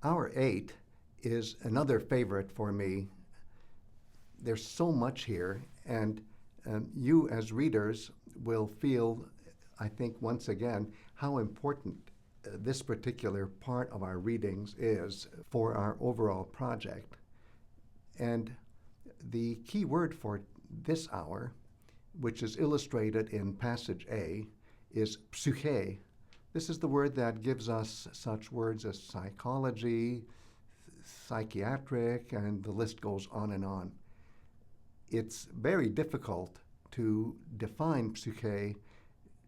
Hour 8 is another favorite for me. There's so much here, and you as readers will feel, I think, once again, how important this particular part of our readings is for our overall project. And the key word for this hour, which is illustrated in passage A, is Psūkhē. This is the word that gives us such words as psychology, psychiatric, and the list goes on and on. It's very difficult to define Psūkhē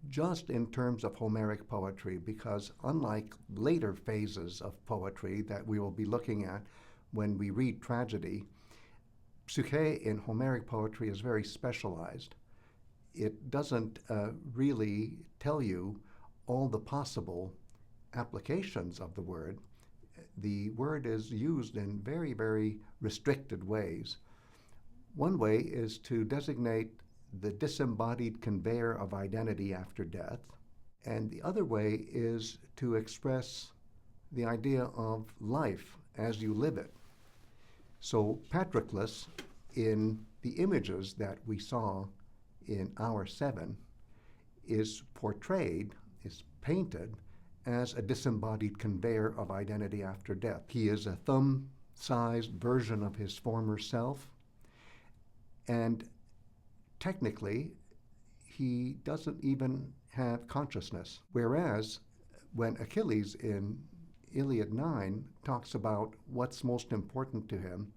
just in terms of Homeric poetry, because unlike later phases of poetry that we will be looking at when we read tragedy, Psūkhē in Homeric poetry is very specialized. It doesn't really tell you all the possible applications of the word. The word is used in very, very restricted ways. One way is to designate the disembodied conveyor of identity after death, and the other way is to express the idea of life as you live it. So Patroklos, in the images that we saw in Hour 7, is portrayed, is painted as a disembodied conveyor of identity after death. He is a thumb-sized version of his former self, and technically, he doesn't even have consciousness. Whereas when Achilles in Iliad IX talks about what's most important to him,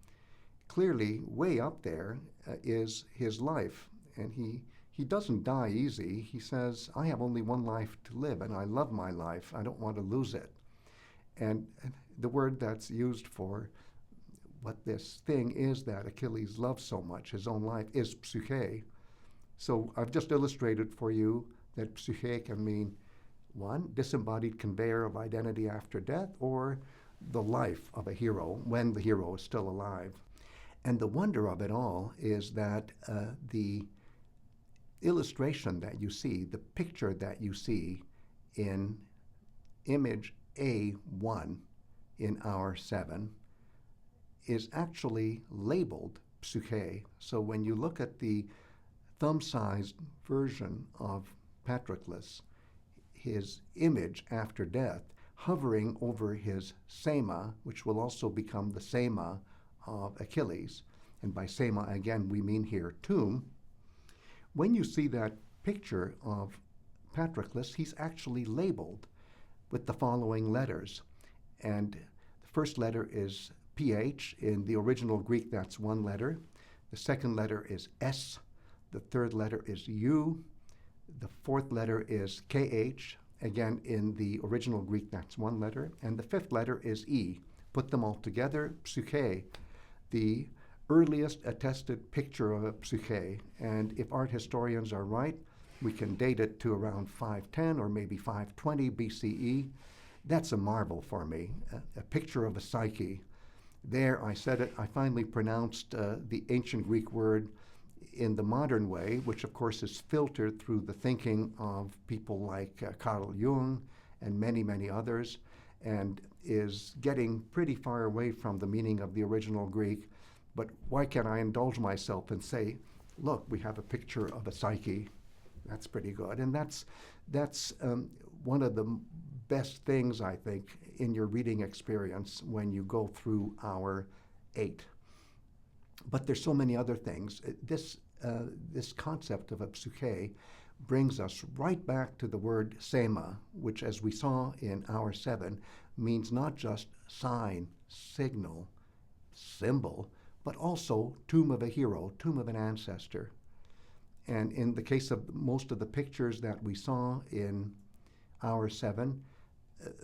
clearly way up there is his life. And he doesn't die easy. He says, I have only one life to live, and I love my life. I don't want to lose it. And the word that's used for what this thing is that Achilles loves so much, his own life, is Psūkhē. So I've just illustrated for you that Psūkhē can mean, one, disembodied conveyor of identity after death, or the life of a hero when the hero is still alive. And the wonder of it all is that the illustration that you see, the picture that you see in image A1 in Hour 7, is actually labeled Psūkhē. So when you look at the thumb-sized version of Patroklos, his image after death, hovering over his sēma, which will also become the sēma of Achilles, and by sēma, again, we mean here tomb. When you see that picture of Patroklos, he's actually labeled with the following letters. And the first letter is PH. In the original Greek, that's one letter. The second letter is S. The third letter is U. The fourth letter is KH. Again, in the original Greek, that's one letter. And the fifth letter is E. Put them all together, Psūkhē, the earliest attested picture of a Psūkhē. And if art historians are right, we can date it to around 510 or maybe 520 BCE. That's a marvel for me, a picture of a psyche. There, I said it, I finally pronounced the ancient Greek word in the modern way, which of course is filtered through the thinking of people like Carl Jung and many, many others, and is getting pretty far away from the meaning of the original Greek. But why can't I indulge myself and say, look, we have a picture of a psyche. That's pretty good. And that's one of the best things, I think, in your reading experience when you go through Hour 8. But there's so many other things. This concept of a Psūkhē brings us right back to the word sēma, which, as we saw in Hour 7, means not just sign, signal, symbol, but also tomb of a hero, tomb of an ancestor. And in the case of most of the pictures that we saw in Hour 7,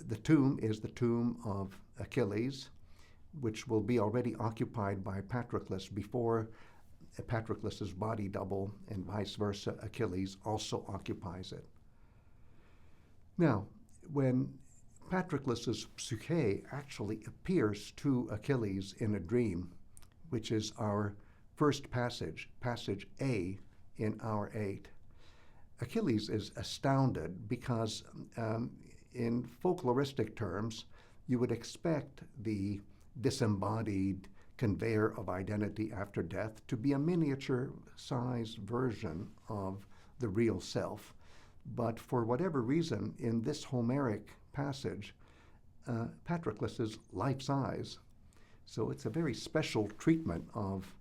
the tomb is the tomb of Achilles, which will be already occupied by Patroklos before Patroklos's body double, and vice versa, Achilles also occupies it. Now, when Patroklos's Psūkhē actually appears to Achilles in a dream, which is our first passage, passage A in Hour 8, Achilles is astounded because in folkloristic terms, you would expect the disembodied conveyor of identity after death to be a miniature-sized version of the real self. But for whatever reason, in this Homeric passage, Patroklos is life-size. So it's a very special treatment of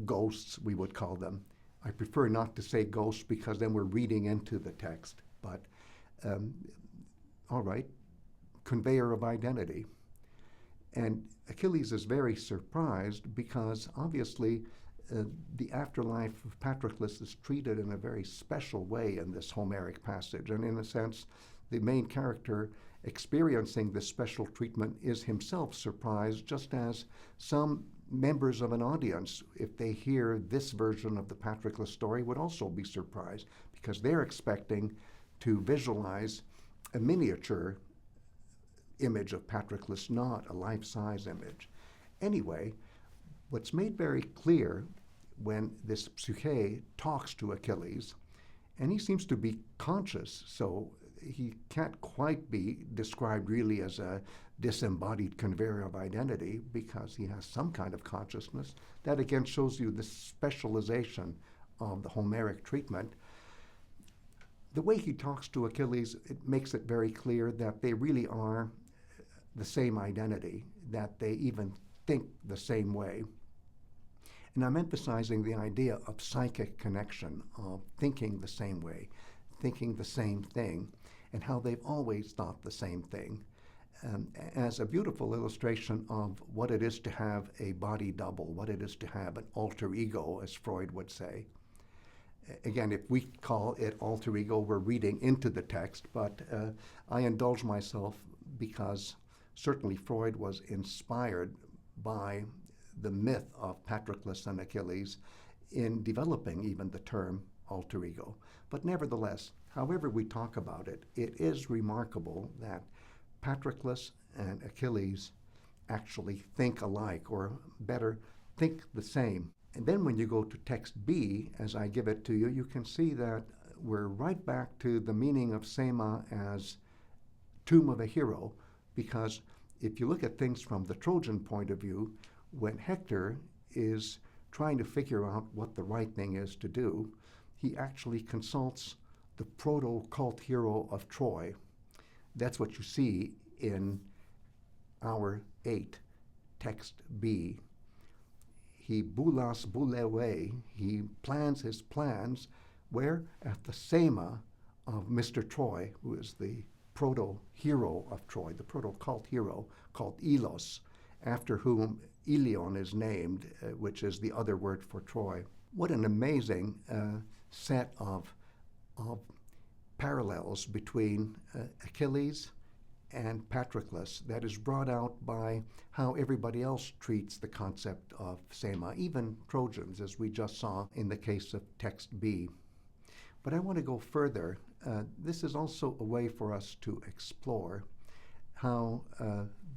ghosts, we would call them. I prefer not to say ghosts because then we're reading into the text. But all right, conveyor of identity. And Achilles is very surprised because obviously the afterlife of Patroklos is treated in a very special way in this Homeric passage. And in a sense, the main character experiencing this special treatment is himself surprised, just as some members of an audience, if they hear this version of the Patroklos story, would also be surprised because they're expecting to visualize a miniature image of Patroklos, not a life-size image. Anyway, what's made very clear when this Psūkhē talks to Achilles, and he seems to be conscious, so he can't quite be described really as a disembodied conveyor of identity because he has some kind of consciousness. That again shows you the specialization of the Homeric treatment. The way he talks to Achilles, it makes it very clear that they really are the same identity, that they even think the same way. And I'm emphasizing the idea of psychic connection, of thinking the same way, thinking the same thing, and how they've always thought the same thing, as a beautiful illustration of what it is to have a body double, what it is to have an alter ego, as Freud would say. Again, if we call it alter ego, we're reading into the text, but I indulge myself because certainly Freud was inspired by the myth of Patroklos and Achilles in developing even the term alter ego. But nevertheless, however we talk about it, it is remarkable that Patroklos and Achilles actually think alike, or better, think the same. And then when you go to text B, as I give it to you, you can see that we're right back to the meaning of sēma as tomb of a hero, because if you look at things from the Trojan point of view, when Hector is trying to figure out what the right thing is to do, he actually consults the proto-cult hero of Troy. That's what you see in hour 8, text B. He boulas boulewe, he plans his plans, where? At the sēma of Mr. Troy, who is the proto-hero of Troy, the proto-cult hero called Ilos, after whom Ilion is named, which is the other word for Troy. What an amazing set of parallels between Achilles and Patroklos that is brought out by how everybody else treats the concept of sēma, even Trojans, as we just saw in the case of text B. But I want to go further. This is also a way for us to explore how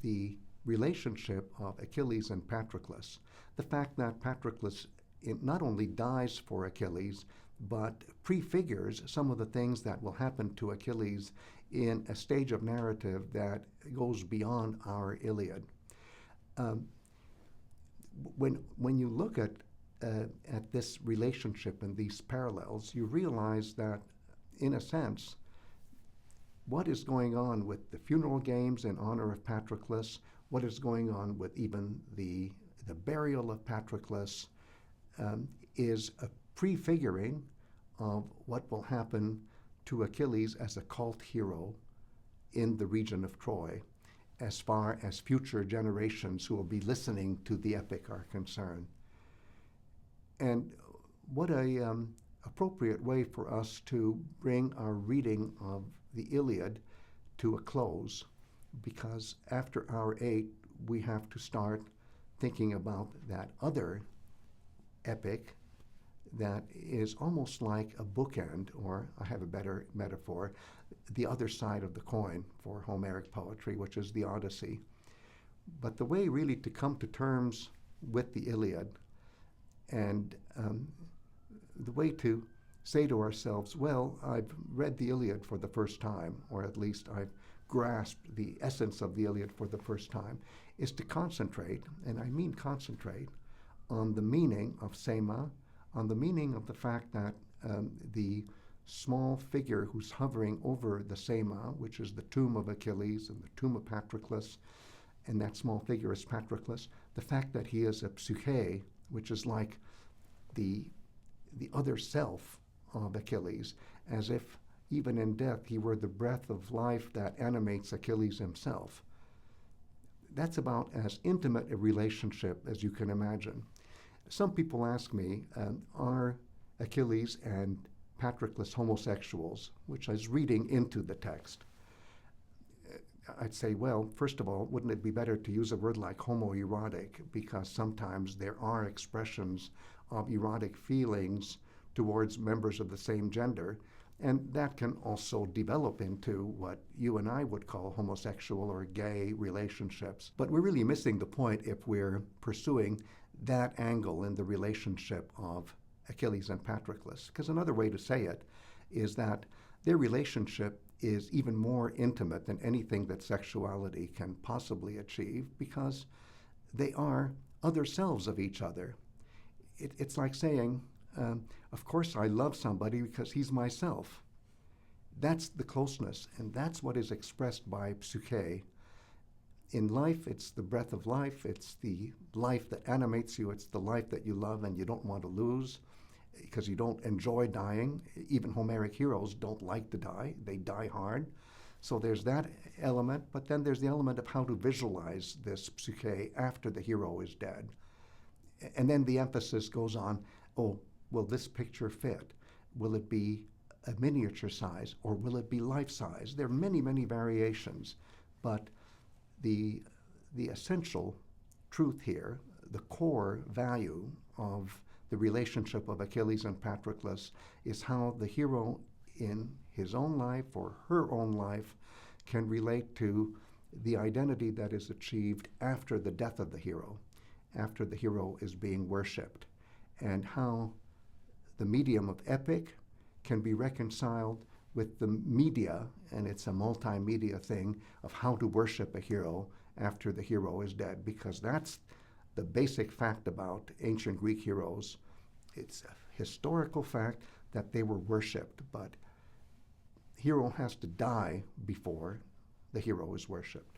the relationship of Achilles and Patroklos, the fact that Patroklos not only dies for Achilles, but prefigures some of the things that will happen to Achilles in a stage of narrative that goes beyond our Iliad. When you look at this relationship and these parallels, you realize that, in a sense, what is going on with the funeral games in honor of Patroklos, what is going on with even the burial of Patroklos, is a prefiguring of what will happen to Achilles as a cult hero in the region of Troy, as far as future generations who will be listening to the epic are concerned. And what a appropriate way for us to bring our reading of the Iliad to a close, because after hour 8, we have to start thinking about that other epic that is almost like a bookend, or I have a better metaphor, the other side of the coin for Homeric poetry, which is the Odyssey. But the way really to come to terms with the Iliad, and the way to say to ourselves, well, I've read the Iliad for the first time, or at least I've grasp the essence of the Iliad for the first time is to concentrate, and I mean concentrate, on the meaning of sēma, on the meaning of the fact that the small figure who's hovering over the sēma, which is the tomb of Achilles and the tomb of Patroklos, and that small figure is Patroklos, the fact that he is a Psūkhē, which is like the other self of Achilles, as if even in death he were the breath of life that animates Achilles himself. That's about as intimate a relationship as you can imagine. Some people ask me, are Achilles and Patroklos homosexuals, which I was reading into the text. I'd say, well, first of all, wouldn't it be better to use a word like homoerotic, because sometimes there are expressions of erotic feelings towards members of the same gender, and that can also develop into what you and I would call homosexual or gay relationships. But we're really missing the point if we're pursuing that angle in the relationship of Achilles and Patroklos, because another way to say it is that their relationship is even more intimate than anything that sexuality can possibly achieve, because they are other selves of each other. It's like saying, of course I love somebody because he's myself. That's the closeness, and that's what is expressed by Psūkhē. In life, it's the breath of life, it's the life that animates you, it's the life that you love and you don't want to lose, because you don't enjoy dying. Even Homeric heroes don't like to die, they die hard. So there's that element, but then there's the element of how to visualize this Psūkhē after the hero is dead. And then the emphasis goes on, oh, will this picture fit? Will it be a miniature size or will it be life size? There are many, many variations, but the essential truth here, the core value of the relationship of Achilles and Patroklos is how the hero in his own life or her own life can relate to the identity that is achieved after the death of the hero, after the hero is being worshipped, and how the medium of epic can be reconciled with the media, and it's a multimedia thing, of how to worship a hero after the hero is dead, because that's the basic fact about ancient Greek heroes. It's a historical fact that they were worshipped, but hero has to die before the hero is worshipped.